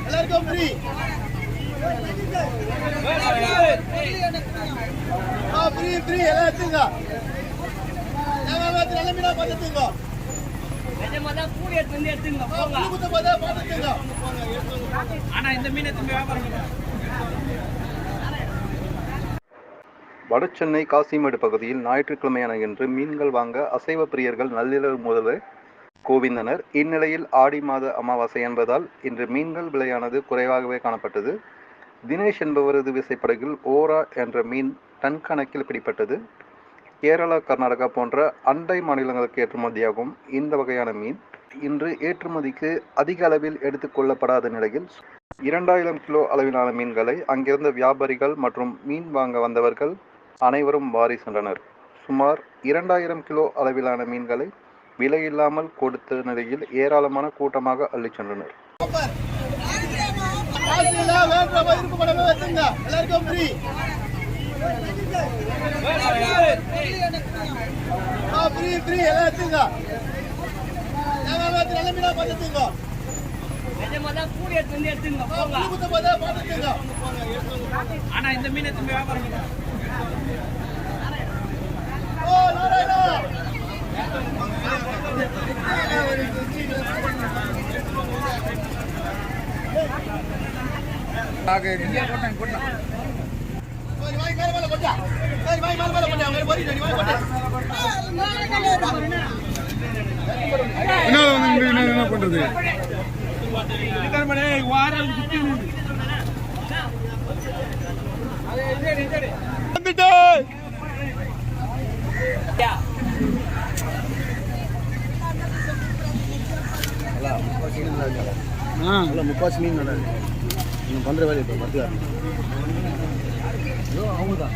எல்லாருக்கும் free free free எல்லாம் எடுத்துங்க. நல்ல மீனா பார்த்துங்க. வடசென்னை காசிமேடு பகுதியில் ஞாயிற்றுக்கிழமையான இன்று மீன்கள் வாங்க அசைவ பிரியர்கள் நள்ளிரவு முதலே குவிந்தனர். இந்நிலையில் ஆடி மாத அமாவாசை என்பதால் இன்று மீன்கள் விலையானது குறைவாகவே காணப்பட்டது. தினேஷ் என்பவரது விசைப்படகில் ஓரா என்ற மீன் டன் கணக்கில் பிடிப்பட்டது. கேரளா, கர்நாடகா போன்ற அண்டை மாநிலங்களுக்கு ஏற்றுமதியாகும் இந்த வகையான மீன் இன்று ஏற்றுமதிக்கு அதிக அளவில் எடுத்துக்கொள்ளப்படாத நிலையில் 2000 கிலோ அளவிலான மீன்களை அங்கிருந்த வியாபாரிகள் மற்றும் மீன் வாங்க வந்தவர்கள் அனைவரும் வாரி சென்றனர். சுமார் 2000 கிலோ அளவிலான மீன்களை விலையில்லாமல் கொடுத்த நிலையில் ஏராளமான கூட்டமாக அள்ளிச் சென்றனர். ஆனா இந்த மீன் வியாபாரம் என்ன பண்றது? முக்காசி மீன் பண்ற வேலை இப்போ மத்திய அவங்க தான்